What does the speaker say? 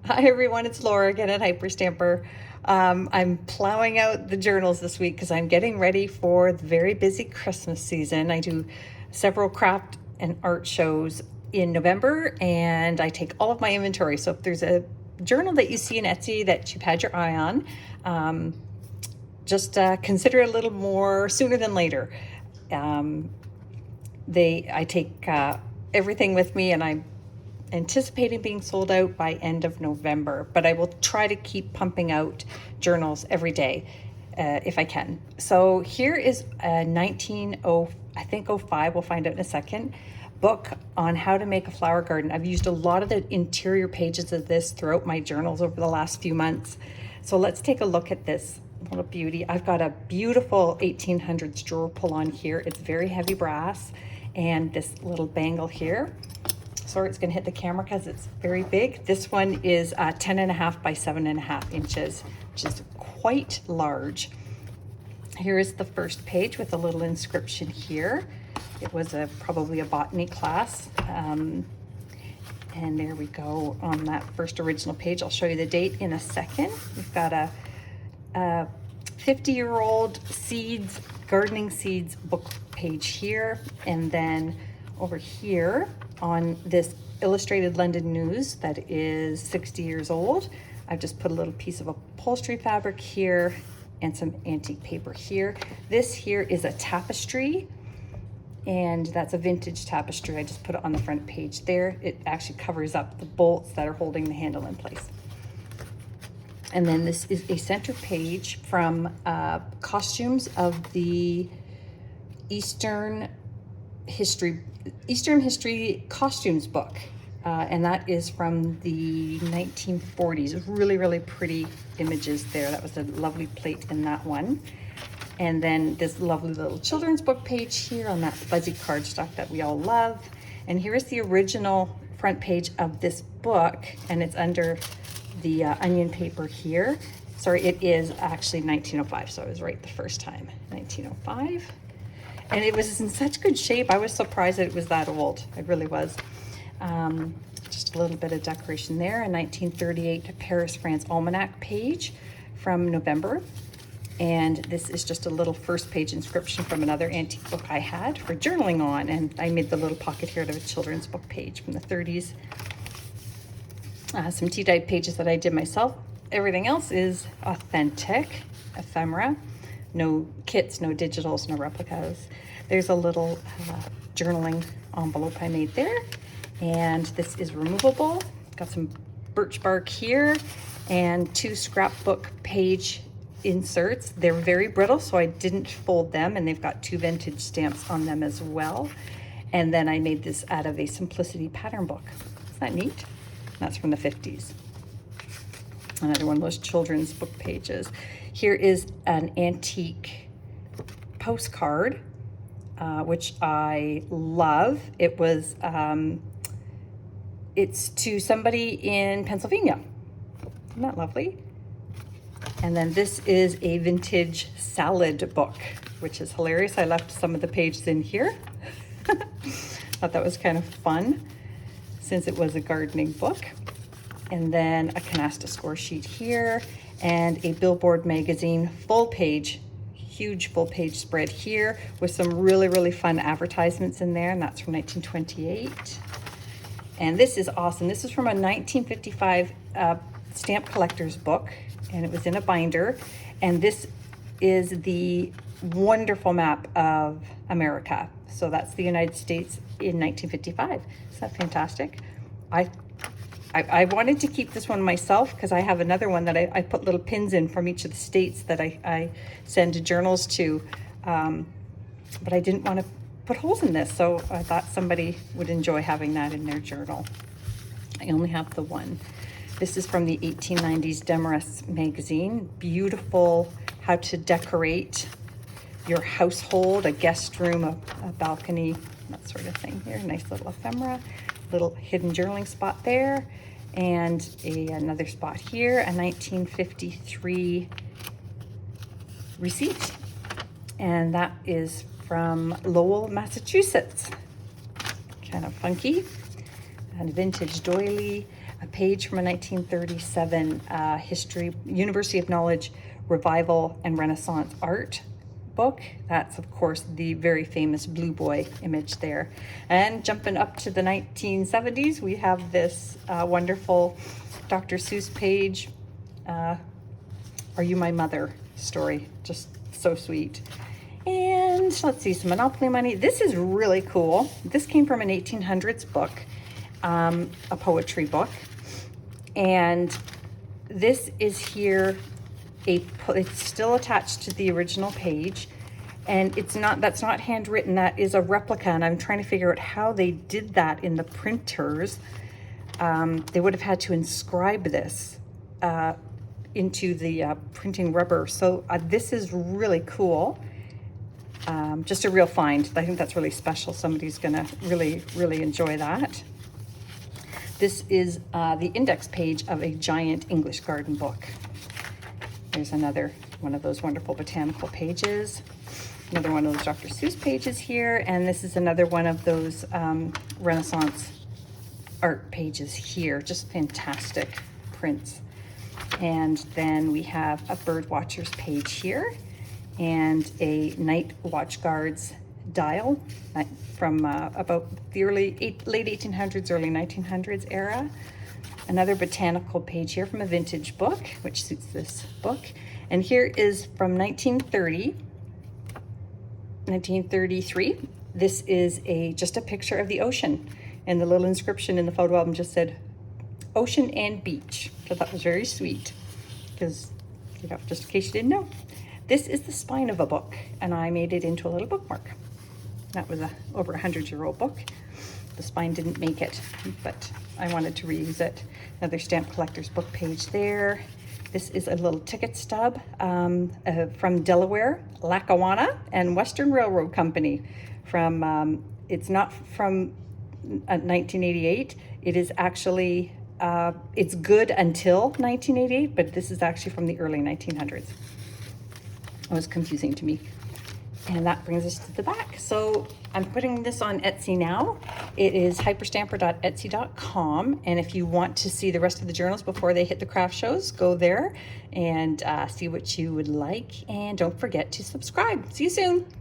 Hi everyone, it's Laura again at Hyperstamper. I'm plowing out the journals this week because I'm getting ready for the very busy Christmas season. I do several craft and art shows in November and I take all of my inventory. So if there's a journal that you see in Etsy that you've had your eye on, just consider it a little more sooner than later. I take everything with me and I'm anticipating being sold out by end of November, but I will try to keep pumping out journals every day if I can. So here is a 05, we'll find out in a second, book on how to make a flower garden. I've used a lot of the interior pages of this throughout my journals over the last few months. So let's take a look at this little beauty. I've got a beautiful 1800s drawer pull on here. It's very heavy brass, and this little bangle here. Sorry, it's going to hit the camera because it's very big. This one is 10.5 by 7.5 inches, which is quite large. Here is the first page with a little inscription here. It was probably a botany class. And there we go on that first original page. I'll show you the date in a second. We've got a 50-year-old seeds, gardening seeds book page here. And then over here, on this illustrated London News that is 60 years old, I've just put a little piece of upholstery fabric here and some antique paper here. This here is a tapestry, and that's a vintage tapestry. I just put it on the front page there. It actually covers up the bolts that are holding the handle in place. And then this is a center page from costumes of the Eastern History costumes book, and that is from the 1940s. Really, really pretty images there. That was a lovely plate in that one. And then this lovely little children's book page here on that fuzzy cardstock that we all love. And here is the original front page of this book, and it's under the onion paper here. Sorry, it is actually 1905, so I was right the first time. 1905. And it was in such good shape. I was surprised that it was that old. I really was. Just a little bit of decoration there. A 1938 Paris, France Almanac page from November. And this is just a little first page inscription from another antique book I had for journaling on. And I made the little pocket here out of a children's book page from the 30s. Some tea-dyed pages that I did myself. Everything else is authentic, ephemera. No kits, no digitals, no replicas. There's a little journaling envelope I made there. And this is removable. Got some birch bark here and 2 scrapbook page inserts. They're very brittle, so I didn't fold them, and they've got 2 vintage stamps on them as well. And then I made this out of a Simplicity pattern book. Isn't that neat? That's from the 50s. Another one of those children's book pages. Here is an antique postcard, which I love. It was, it's to somebody in Pennsylvania. Isn't that lovely? And then this is a vintage salad book, which is hilarious. I left some of the pages in here. Thought that was kind of fun since it was a gardening book. And then a canasta score sheet here, and a Billboard magazine full page, huge full page spread here with some really, really fun advertisements in there, and that's from 1928. And this is awesome. This is from a 1955 stamp collector's book, and it was in a binder. And this is the wonderful map of America. So that's the United States in 1955. Isn't that fantastic? I wanted to keep this one myself because I have another one that I put little pins in from each of the states that I send journals to, but I didn't want to put holes in this, so I thought somebody would enjoy having that in their journal. I only have the one. This is from the 1890s Demarest magazine. Beautiful how to decorate your household, a guest room, a balcony, that sort of thing here. Nice little ephemera, little hidden journaling spot there, and another spot here, a 1953 receipt. And that is from Lowell, Massachusetts. Kind of funky. and a vintage doily, a page from a 1937 history, University of Knowledge Revival and Renaissance art book. That's of course the very famous Blue Boy image there. And jumping up to the 1970s, we have this wonderful Dr. Seuss page, Are You My Mother story. Just so sweet. And let's see, some Monopoly money. This is really cool. This came from an 1800s book, a poetry book. And this is here, it's still attached to the original page. And that's not handwritten, that is a replica. And I'm trying to figure out how they did that in the printers. They would have had to inscribe this into the printing rubber. So this is really cool. Just a real find. I think that's really special. Somebody's gonna really, really enjoy that. This is the index page of a giant English garden book. There's another one of those wonderful botanical pages. Another one of those Dr. Seuss pages here. And this is another one of those Renaissance art pages here. Just fantastic prints. And then we have a bird watcher's page here and a night watch guard's dial from about the late 1800s, early 1900s era. Another botanical page here from a vintage book, which suits this book. And here is from 1933. This is just a picture of the ocean. And the little inscription in the photo album just said, ocean and beach. So that was very sweet, because, you know, just in case you didn't know. This is the spine of a book, and I made it into a little bookmark. That was over 100-year-old book. The spine didn't make it, but I wanted to reuse it. Another stamp collector's book page there. This is a little ticket stub from Delaware, Lackawanna and Western Railroad Company. It's not from 1988. It is actually, it's good until 1988, but this is actually from the early 1900s. It was confusing to me. And that brings us to the back. So I'm putting this on Etsy now. It is hyperstamper.etsy.com. And if you want to see the rest of the journals before they hit the craft shows, go there and see what you would like. And don't forget to subscribe. See you soon.